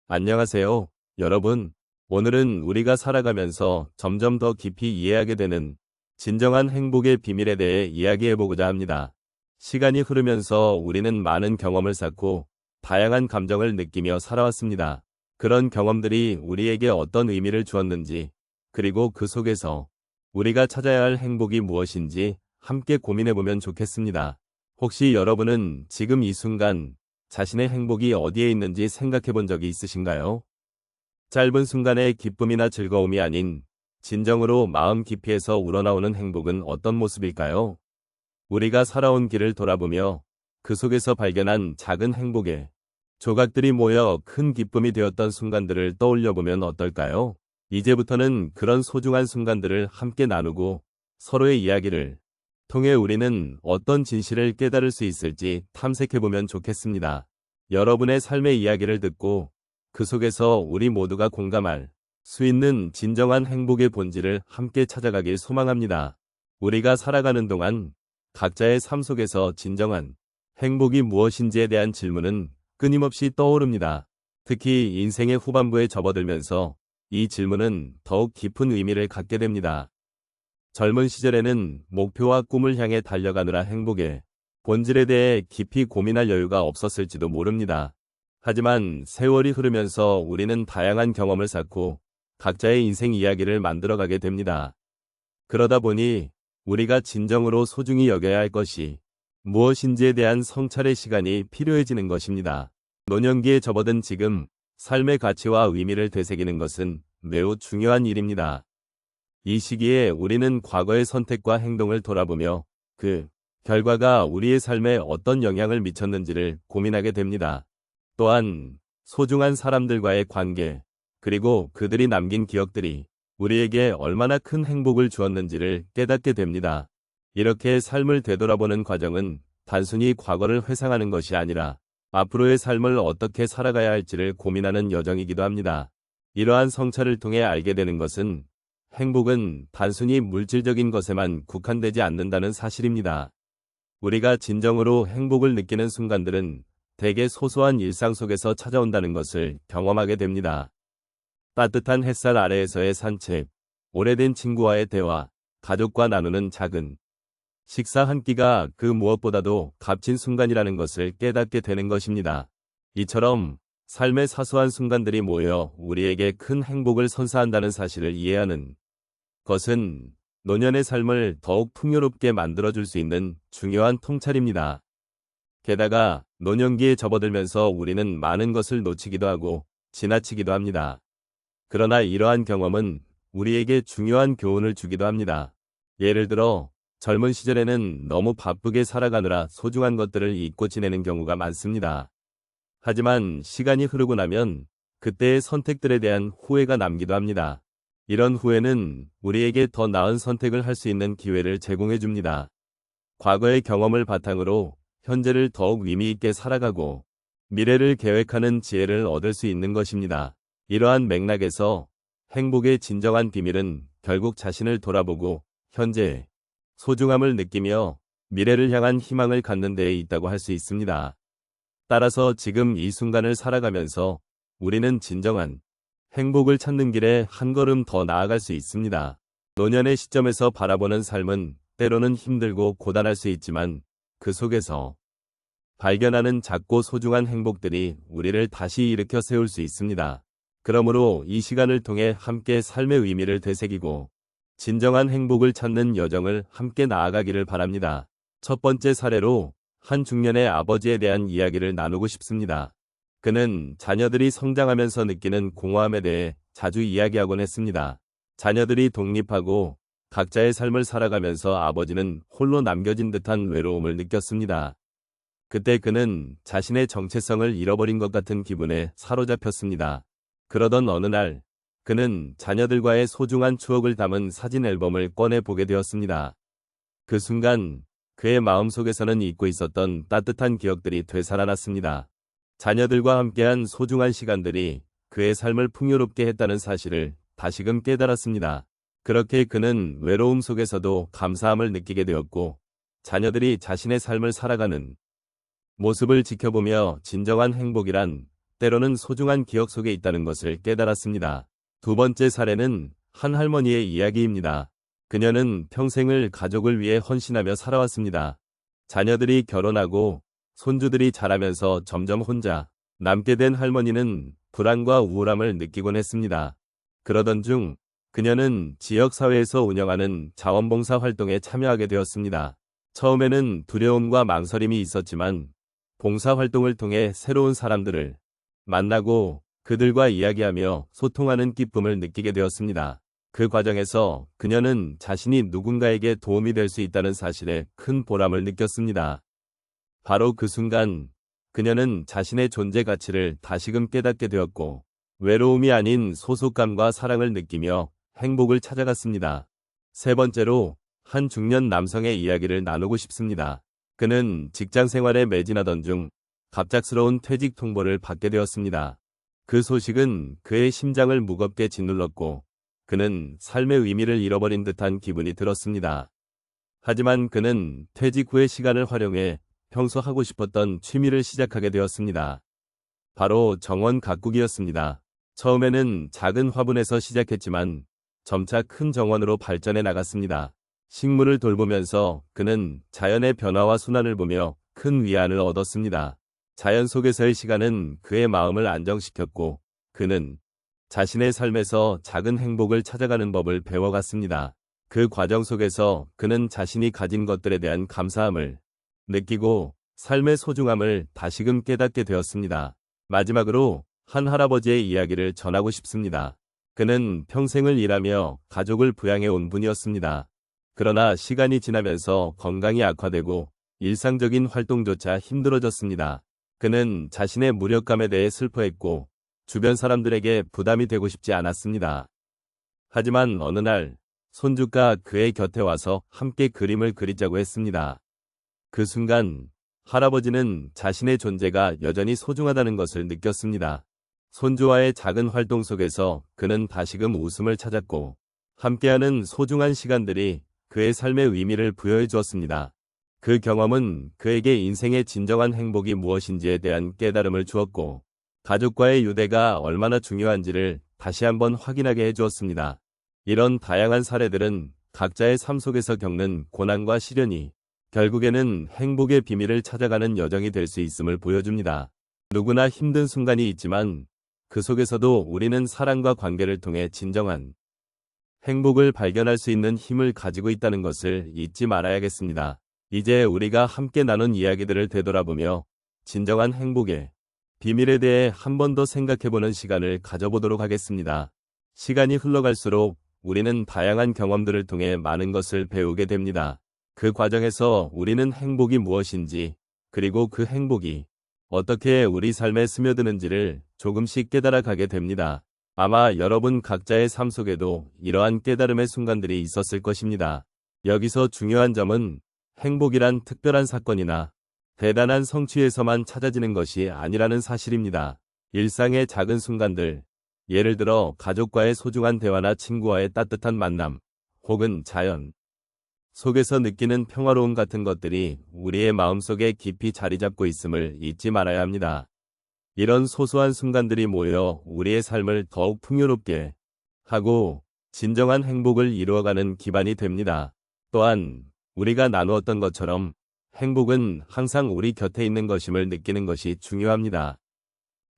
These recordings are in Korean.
안녕하세요, 여러분. 오늘은 우리가 살아가면서 점점 더 깊이 이해하게 되는 진정한 행복의 비밀에 대해 이야기해보고자 합니다. 시간이 흐르면서 우리는 많은 경험을 쌓고 다양한 감정을 느끼며 살아왔습니다. 그런 경험들이 우리에게 어떤 의미를 주었는지, 그리고 그 속에서 우리가 찾아야 할 행복이 무엇인지 함께 고민해보면 좋겠습니다. 혹시 여러분은 지금 이 순간 자신의 행복이 어디에 있는지 생각해 본 적이 있으신가요? 짧은 순간의 기쁨이나 즐거움이 아닌 진정으로 마음 깊이에서 우러나오는 행복은 어떤 모습일까요? 우리가 살아온 길을 돌아보며 그 속에서 발견한 작은 행복의 조각들이 모여 큰 기쁨이 되었던 순간들을 떠올려 보면 어떨까요? 이제부터는 그런 소중한 순간들을 함께 나누고 서로의 이야기를 통해 우리는 어떤 진실을 깨달을 수 있을지 탐색해보면 좋겠습니다. 여러분의 삶의 이야기를 듣고 그 속에서 우리 모두가 공감할 수 있는 진정한 행복의 본질을 함께 찾아가길 소망합니다. 우리가 살아가는 동안 각자의 삶 속에서 진정한 행복이 무엇인지에 대한 질문은 끊임없이 떠오릅니다. 특히 인생의 후반부에 접어들면서 이 질문은 더욱 깊은 의미를 갖게 됩니다. 젊은 시절에는 목표와 꿈을 향해 달려가느라 행복의 본질에 대해 깊이 고민할 여유가 없었을지도 모릅니다. 하지만 세월이 흐르면서 우리는 다양한 경험을 쌓고 각자의 인생 이야기를 만들어가게 됩니다. 그러다 보니 우리가 진정으로 소중히 여겨야 할 것이 무엇인지에 대한 성찰의 시간이 필요해지는 것입니다. 노년기에 접어든 지금 삶의 가치와 의미를 되새기는 것은 매우 중요한 일입니다. 이 시기에 우리는 과거의 선택과 행동을 돌아보며 그 결과가 우리의 삶에 어떤 영향을 미쳤는지를 고민하게 됩니다. 또한 소중한 사람들과의 관계, 그리고 그들이 남긴 기억들이 우리에게 얼마나 큰 행복을 주었는지를 깨닫게 됩니다. 이렇게 삶을 되돌아보는 과정은 단순히 과거를 회상하는 것이 아니라 앞으로의 삶을 어떻게 살아가야 할지를 고민하는 여정이기도 합니다. 이러한 성찰을 통해 알게 되는 것은 행복은 단순히 물질적인 것에만 국한되지 않는다는 사실입니다. 우리가 진정으로 행복을 느끼는 순간들은 대개 소소한 일상 속에서 찾아온다는 것을 경험하게 됩니다. 따뜻한 햇살 아래에서의 산책, 오래된 친구와의 대화, 가족과 나누는 작은 식사 한 끼가 그 무엇보다도 값진 순간이라는 것을 깨닫게 되는 것입니다. 이처럼 삶의 사소한 순간들이 모여 우리에게 큰 행복을 선사한다는 사실을 이해하는 것은 노년의 삶을 더욱 풍요롭게 만들어줄 수 있는 중요한 통찰입니다. 게다가 노년기에 접어들면서 우리는 많은 것을 놓치기도 하고 지나치기도 합니다. 그러나 이러한 경험은 우리에게 중요한 교훈을 주기도 합니다. 예를 들어 젊은 시절에는 너무 바쁘게 살아가느라 소중한 것들을 잊고 지내는 경우가 많습니다. 하지만 시간이 흐르고 나면 그때의 선택들에 대한 후회가 남기도 합니다. 이런 후회는 우리에게 더 나은 선택을 할 수 있는 기회를 제공해 줍니다. 과거의 경험을 바탕으로 현재를 더욱 의미 있게 살아가고 미래를 계획하는 지혜를 얻을 수 있는 것입니다. 이러한 맥락에서 행복의 진정한 비밀은 결국 자신을 돌아보고 현재의 소중함을 느끼며 미래를 향한 희망을 갖는 데에 있다고 할 수 있습니다. 따라서 지금 이 순간을 살아가면서 우리는 진정한 행복을 찾는 길에 한 걸음 더 나아갈 수 있습니다. 노년의 시점에서 바라보는 삶은 때로는 힘들고 고단할 수 있지만 그 속에서 발견하는 작고 소중한 행복들이 우리를 다시 일으켜 세울 수 있습니다. 그러므로 이 시간을 통해 함께 삶의 의미를 되새기고 진정한 행복을 찾는 여정을 함께 나아가기를 바랍니다. 첫 번째 사례로 한 중년의 아버지에 대한 이야기를 나누고 싶습니다. 그는 자녀들이 성장하면서 느끼는 공허함에 대해 자주 이야기하곤 했습니다. 자녀들이 독립하고 각자의 삶을 살아가면서 아버지는 홀로 남겨진 듯한 외로움을 느꼈습니다. 그때 그는 자신의 정체성을 잃어버린 것 같은 기분에 사로잡혔습니다. 그러던 어느 날 그는 자녀들과의 소중한 추억을 담은 사진 앨범을 꺼내 보게 되었습니다. 그 순간 그의 마음속에서는 잊고 있었던 따뜻한 기억들이 되살아났습니다. 자녀들과 함께한 소중한 시간들이 그의 삶을 풍요롭게 했다는 사실을 다시금 깨달았습니다. 그렇게 그는 외로움 속에서도 감사함을 느끼게 되었고 자녀들이 자신의 삶을 살아가는 모습을 지켜보며 진정한 행복이란 때로는 소중한 기억 속에 있다는 것을 깨달았습니다. 두 번째 사례는 한 할머니의 이야기입니다. 그녀는 평생을 가족을 위해 헌신하며 살아왔습니다. 자녀들이 결혼하고 손주들이 자라면서 점점 혼자 남게 된 할머니는 불안과 우울함을 느끼곤 했습니다. 그러던 중 그녀는 지역사회에서 운영하는 자원봉사 활동에 참여하게 되었습니다. 처음에는 두려움과 망설임이 있었지만 봉사활동을 통해 새로운 사람들을 만나고 그들과 이야기하며 소통하는 기쁨을 느끼게 되었습니다. 그 과정에서 그녀는 자신이 누군가에게 도움이 될 수 있다는 사실에 큰 보람을 느꼈습니다. 바로 그 순간 그녀는 자신의 존재 가치를 다시금 깨닫게 되었고 외로움이 아닌 소속감과 사랑을 느끼며 행복을 찾아갔습니다. 세 번째로 한 중년 남성의 이야기를 나누고 싶습니다. 그는 직장 생활에 매진하던 중 갑작스러운 퇴직 통보를 받게 되었습니다. 그 소식은 그의 심장을 무겁게 짓눌렀고 그는 삶의 의미를 잃어버린 듯한 기분이 들었습니다. 하지만 그는 퇴직 후의 시간을 활용해 평소 하고 싶었던 취미를 시작하게 되었습니다. 바로 정원 가꾸기였습니다. 처음에는 작은 화분에서 시작했지만 점차 큰 정원으로 발전해 나갔습니다. 식물을 돌보면서 그는 자연의 변화와 순환을 보며 큰 위안을 얻었습니다. 자연 속에서의 시간은 그의 마음을 안정시켰고 그는 자신의 삶에서 작은 행복을 찾아가는 법을 배워갔습니다. 그 과정 속에서 그는 자신이 가진 것들에 대한 감사함을 느끼고 삶의 소중함을 다시금 깨닫게 되었습니다. 마지막으로 한 할아버지의 이야기를 전하고 싶습니다. 그는 평생을 일하며 가족을 부양해 온 분이었습니다. 그러나 시간이 지나면서 건강이 악화되고 일상적인 활동조차 힘들어졌습니다. 그는 자신의 무력감에 대해 슬퍼했고 주변 사람들에게 부담이 되고 싶지 않았습니다. 하지만 어느 날 손주가 그의 곁에 와서 함께 그림을 그리자고 했습니다. 그 순간 할아버지는 자신의 존재가 여전히 소중하다는 것을 느꼈습니다. 손주와의 작은 활동 속에서 그는 다시금 웃음을 찾았고 함께하는 소중한 시간들이 그의 삶의 의미를 부여해 주었습니다. 그 경험은 그에게 인생의 진정한 행복이 무엇인지에 대한 깨달음을 주었고 가족과의 유대가 얼마나 중요한지를 다시 한번 확인하게 해주었습니다. 이런 다양한 사례들은 각자의 삶 속에서 겪는 고난과 시련이 결국에는 행복의 비밀을 찾아가는 여정이 될 수 있음을 보여줍니다. 누구나 힘든 순간이 있지만 그 속에서도 우리는 사랑과 관계를 통해 진정한 행복을 발견할 수 있는 힘을 가지고 있다는 것을 잊지 말아야겠습니다. 이제 우리가 함께 나눈 이야기들을 되돌아보며 진정한 행복의 비밀에 대해 한 번 더 생각해보는 시간을 가져보도록 하겠습니다. 시간이 흘러갈수록 우리는 다양한 경험들을 통해 많은 것을 배우게 됩니다. 그 과정에서 우리는 행복이 무엇인지, 그리고 그 행복이 어떻게 우리 삶에 스며드는지를 조금씩 깨달아가게 됩니다. 아마 여러분 각자의 삶 속에도 이러한 깨달음의 순간들이 있었을 것입니다. 여기서 중요한 점은 행복이란 특별한 사건이나 대단한 성취에서만 찾아지는 것이 아니라는 사실입니다. 일상의 작은 순간들, 예를 들어 가족과의 소중한 대화나 친구와의 따뜻한 만남, 혹은 자연 속에서 느끼는 평화로움 같은 것들이 우리의 마음속에 깊이 자리 잡고 있음을 잊지 말아야 합니다. 이런 소소한 순간들이 모여 우리의 삶을 더욱 풍요롭게 하고 진정한 행복을 이루어가는 기반이 됩니다. 또한 우리가 나누었던 것처럼 행복은 항상 우리 곁에 있는 것임을 느끼는 것이 중요합니다.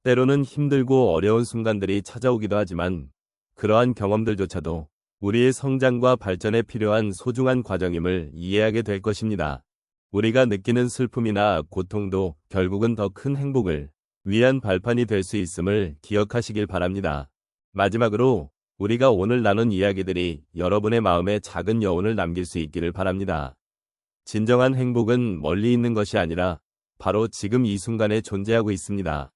때로는 힘들고 어려운 순간들이 찾아오기도 하지만 그러한 경험들조차도 우리의 성장과 발전에 필요한 소중한 과정임을 이해하게 될 것입니다. 우리가 느끼는 슬픔이나 고통도 결국은 더 큰 행복을 위한 발판이 될 수 있음을 기억하시길 바랍니다. 마지막으로 우리가 오늘 나눈 이야기들이 여러분의 마음에 작은 여운을 남길 수 있기를 바랍니다. 진정한 행복은 멀리 있는 것이 아니라 바로 지금 이 순간에 존재하고 있습니다.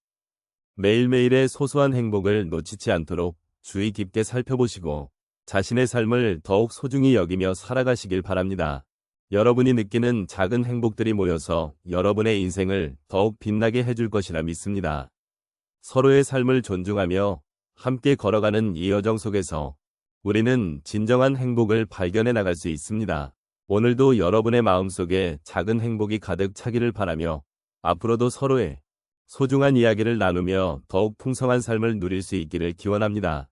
매일매일의 소소한 행복을 놓치지 않도록 주의 깊게 살펴보시고 자신의 삶을 더욱 소중히 여기며 살아가시길 바랍니다. 여러분이 느끼는 작은 행복들이 모여서 여러분의 인생을 더욱 빛나게 해줄 것이라 믿습니다. 서로의 삶을 존중하며 함께 걸어가는 이 여정 속에서 우리는 진정한 행복을 발견해 나갈 수 있습니다. 오늘도 여러분의 마음속에 작은 행복이 가득 차기를 바라며 앞으로도 서로의 소중한 이야기를 나누며 더욱 풍성한 삶을 누릴 수 있기를 기원합니다.